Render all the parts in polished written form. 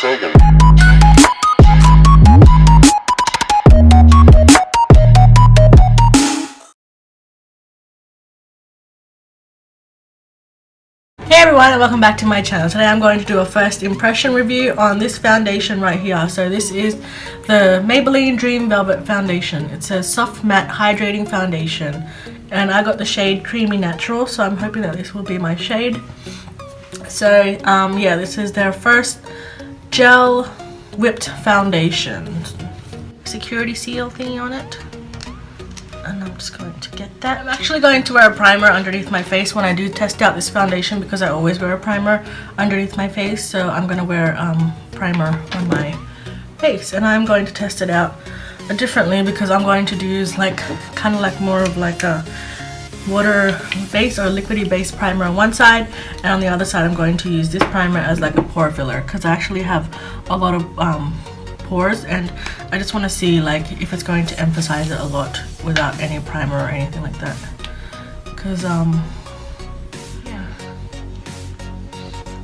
shaking. Hey everyone, and welcome back to my channel. Today I'm going to do a first impression review on this foundation right here. So this is the Maybelline Dream Velvet Foundation. It says soft matte hydrating foundation, and I got the shade Creamy Natural, so I'm hoping that this will be my shade. So yeah, this is their first gel whipped foundation. Security seal thingy on it. And I'm just going to get that. I'm actually going to wear a primer underneath my face when I do test out this foundation, because I always wear a primer underneath my face. So I'm going to wear primer on my face, and I'm going to test it out differently, because I'm going to use like kind of like more of like a water base or liquidy based primer on one side, and on the other side I'm going to use this primer as like a pore filler, because I actually have a lot of pores, and I just want to see like if it's going to emphasize it a lot without any primer or anything like that, because yeah,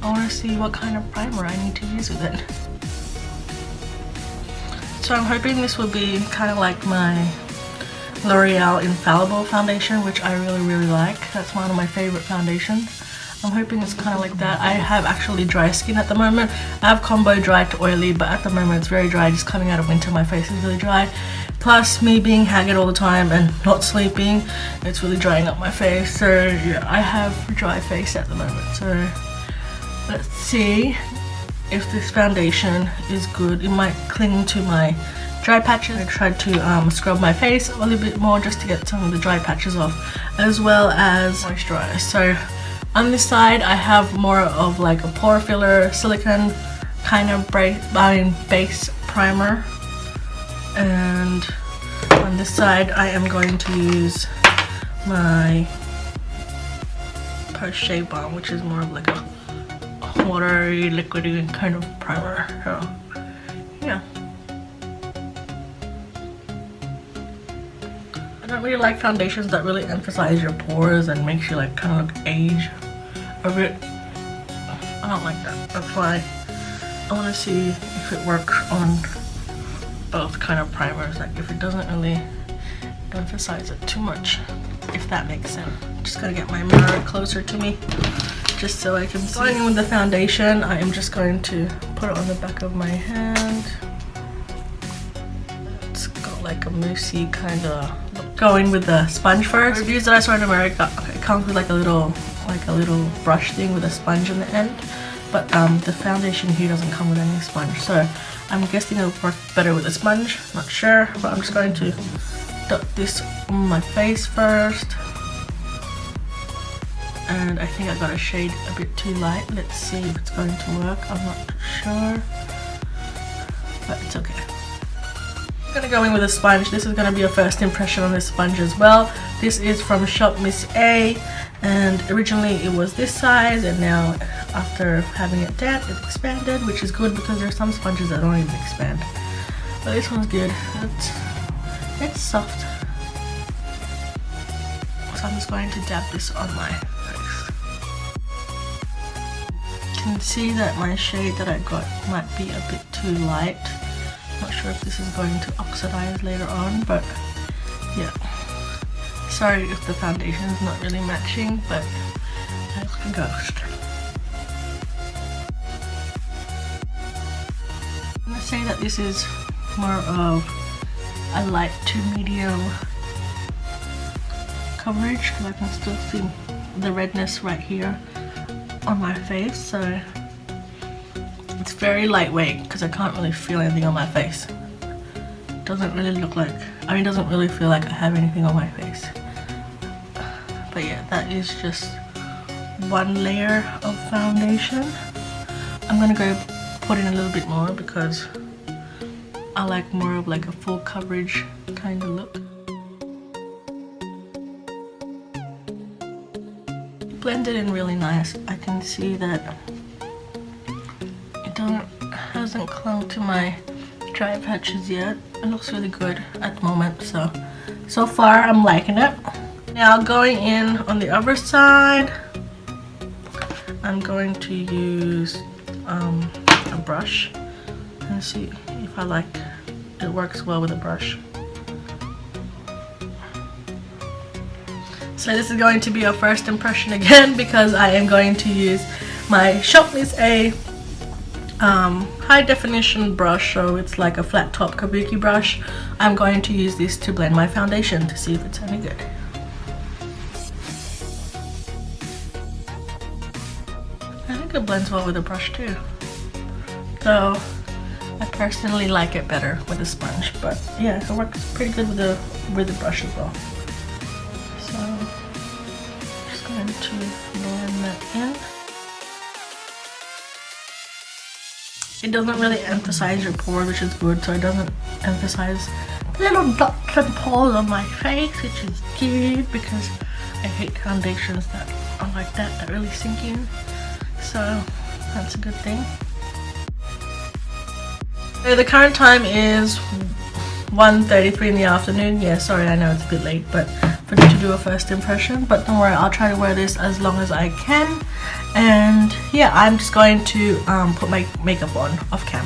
I want to see what kind of primer I need to use with it. So I'm hoping this will be kind of like my L'Oreal Infallible foundation, which I really like. That's one of my favorite foundations. I'm hoping it's kind of like that. I have actually dry skin at the moment. I have combo dry to oily, but at the moment it's very dry. Just coming out of winter, my face is really dry. Plus me being haggard all the time and not sleeping, it's really drying up my face. So yeah, I have dry face at the moment. So let's see if this foundation is good. It might cling to my dry patches. I tried to scrub my face a little bit more just to get some of the dry patches off, as well as moisturize. So on this side I have more of like a pore filler silicone kind of base primer, and on this side I am going to use my post shave balm, which is more of like a watery liquidy kind of primer. So yeah, I don't really like foundations that really emphasize your pores and makes you like kind of look age a bit. I don't like that. That's why I want to see if it works on both kind of primers, like if it doesn't really emphasize it too much, if that makes sense. Just gotta get my mirror closer to me just so I can see. Going in with the foundation, I am just going to put it on the back of my hand. It's got like a moussey kind of look. Going with the sponge first. Reviews that I saw in America, it comes with like a little brush thing with a sponge in the end, but the foundation here doesn't come with any sponge, so I'm guessing it'll work better with a sponge. Not sure, but I'm just going to dot this on my face first, and I think I got a shade a bit too light. Let's see if it's going to work. I'm not sure, but it's okay. I'm gonna go in with a sponge. This is gonna be a first impression on this sponge as well. This is from Shop Miss A, and originally it was this size, and now after having it damp it expanded, which is good because there's some sponges that don't even expand. But this one's good. It's soft. So I'm just going to dab this on my face. You can see that my shade that I got might be a bit too light. Not sure if this is going to oxidize later on, but yeah. Sorry if the foundation is not really matching, but I look a ghost. I'm gonna say that this is more of a light to medium coverage, because I can still see the redness right here on my face. So it's very lightweight because I can't really feel anything on my face. Doesn't really look like, I mean, it doesn't really feel like I have anything on my face. But yeah, that is just one layer of foundation. I'm gonna go put in a little bit more because I like more of like a full coverage kind of look. Blended in really nice. I can see that it hasn't clung to my dry patches yet. It looks really good at the moment, so far I'm liking it. Now going in on the other side, I'm going to use a brush to see if I like it works well with a brush. So this is going to be a first impression again because I am going to use my Shop Miss A high definition brush, so it's like a flat top kabuki brush. I'm going to use this to blend my foundation to see if it's any good. I think it blends well with a brush too, though I personally like it better with a sponge, but yeah, it works pretty good with the brush as well. So just going to blend that in. It doesn't really emphasize your pores, which is good, so it doesn't emphasize the little dots and pores on my face, which is good because I hate foundations that are like that really sink in. So that's a good thing. So the current time is 1:33 in the afternoon. Yeah, sorry, I know it's a bit late, but for me to do a first impression, but don't worry, I'll try to wear this as long as I can. And yeah, I'm just going to put my makeup on off cam.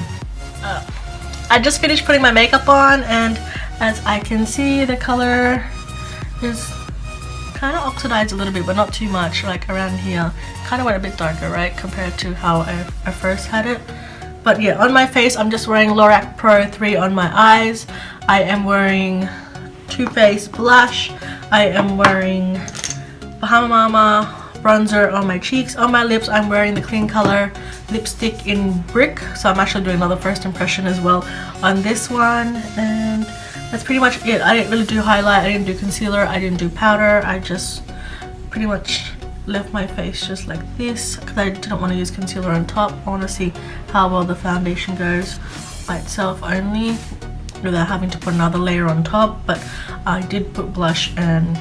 I just finished putting my makeup on, and as I can see, the color is kind of oxidized a little bit, but not too much. Like around here, kind of went a bit darker, right, compared to how I first had it. But yeah, on my face, I'm just wearing Lorac Pro 3 on my eyes. I am wearing Too Faced blush. I am wearing Bahama Mama bronzer on my cheeks. On my lips, I'm wearing the Clean Color lipstick in Brick. So I'm actually doing another first impression as well on this one. And that's pretty much it. I didn't really do highlight. I didn't do concealer. I didn't do powder. I just pretty much left my face just like this because I didn't want to use concealer on top. I want to see how well the foundation goes by itself only without having to put another layer on top. But I did put blush and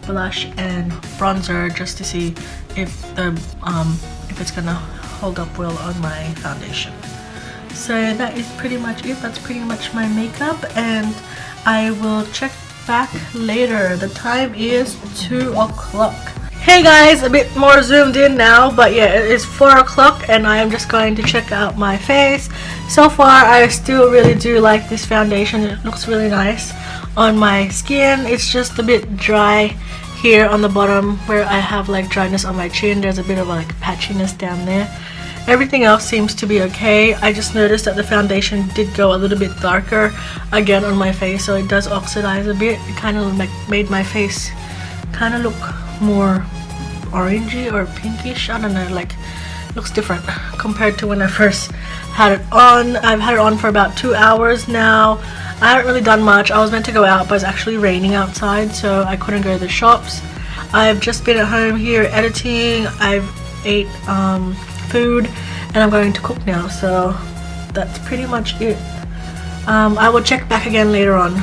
bronzer just to see if it's gonna hold up well on my foundation. So that is pretty much it. That's pretty much my makeup, and I will check back later. The time is 2 o'clock. Hey guys, a bit more zoomed in now, but yeah, it is 4 o'clock and I am just going to check out my face. So far, I still really do like this foundation. It looks really nice on my skin. It's just a bit dry here on the bottom where I have like dryness on my chin. There's a bit of like patchiness down there. Everything else seems to be okay. I just noticed that the foundation did go a little bit darker again on my face, so it does oxidize a bit. It kind of like made my face kind of look more orangey or pinkish. I don't know, like looks different compared to when I first had it on. I've had it on for about 2 hours now. I haven't really done much. I was meant to go out, but it's actually raining outside, so I couldn't go to the shops. I've just been at home here editing. I've ate food and I'm going to cook now, so that's pretty much it. I will check back again later on.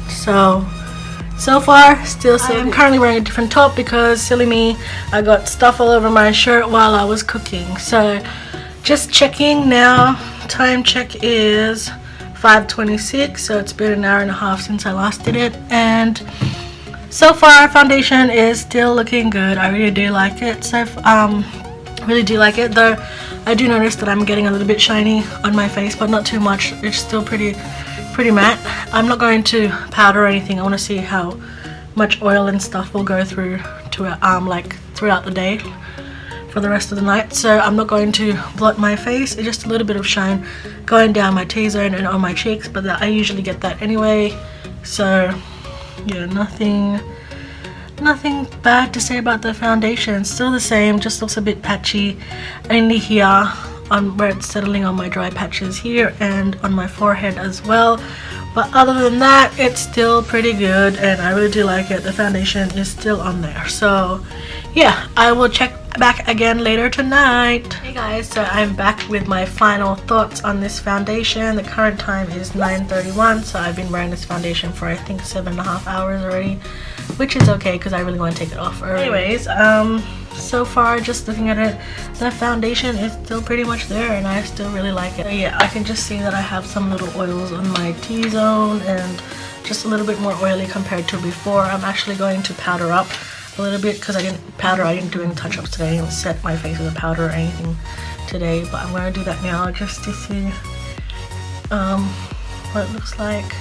So far, still so I'm currently wearing a different top because silly me, I got stuff all over my shirt while I was cooking. So just checking now. Time check is 5:26, so it's been an hour and a half since I last did it, and so far foundation is still looking good. I really do like it. So really do like it, though I do notice that I'm getting a little bit shiny on my face, but not too much. It's still pretty matte. I'm not going to powder or anything. I want to see how much oil and stuff will go through to it like throughout the day for the rest of the night. So I'm not going to blot my face. It's just a little bit of shine going down my T-zone and on my cheeks, but I usually get that anyway. So yeah, nothing bad to say about the foundation. Still the same, just looks a bit patchy only here on where it's settling on my dry patches here and on my forehead as well. But other than that, it's still pretty good and I really do like it. The foundation is still on there. So yeah, I will check back again later tonight. Hey guys, so I'm back with my final thoughts on this foundation. The current time is 9:31, so I've been wearing this foundation for I think 7.5 hours already, which is okay because I really want to take it off early. Anyways, so far just looking at it, the foundation is still pretty much there and I still really like it. So yeah, I can just see that I have some little oils on my T-zone and just a little bit more oily compared to before. I'm actually going to powder up a little bit because I didn't do any touch-ups today. I didn't set my face with a powder or anything today, but I'm going to do that now just to see what it looks like.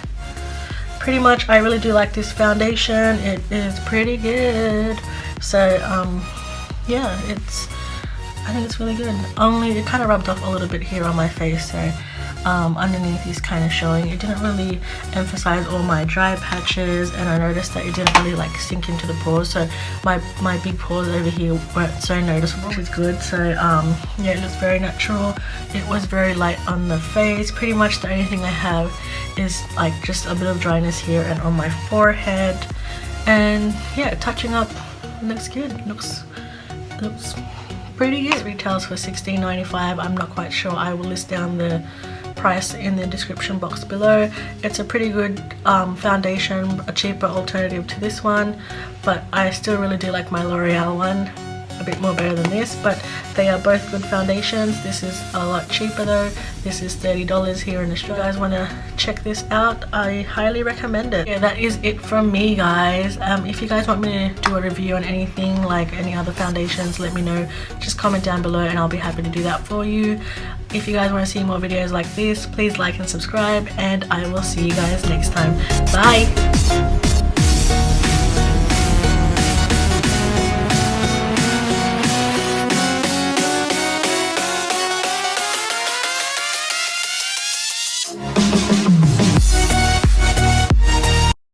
Pretty much, I really do like this foundation. It is pretty good. So yeah, I think it's really good. Only it kind of rubbed off a little bit here on my face, so underneath is kind of showing. It didn't really emphasize all my dry patches, and I noticed that it didn't really like sink into the pores, so my big pores over here weren't so noticeable, which is good. So yeah, it looks very natural. It was very light on the face. Pretty much the only thing I have is like just a bit of dryness here and on my forehead, and yeah, touching up looks good. Looks pretty good. It retails for $16.95. I'm not quite sure. I will list down the price in the description box below. It's a pretty good foundation, a cheaper alternative to this one, but I still really do like my L'Oreal one a bit more better than this, but they are both good foundations. This is a lot cheaper though. This is $30 here in Australia. If you guys want to check this out, I highly recommend it. Yeah, that is it from me, guys. If you guys want me to do a review on anything, like any other foundations, let me know. Just comment down below and I'll be happy to do that for you. If you guys want to see more videos like this, please like and subscribe, and I will see you guys next time. Bye!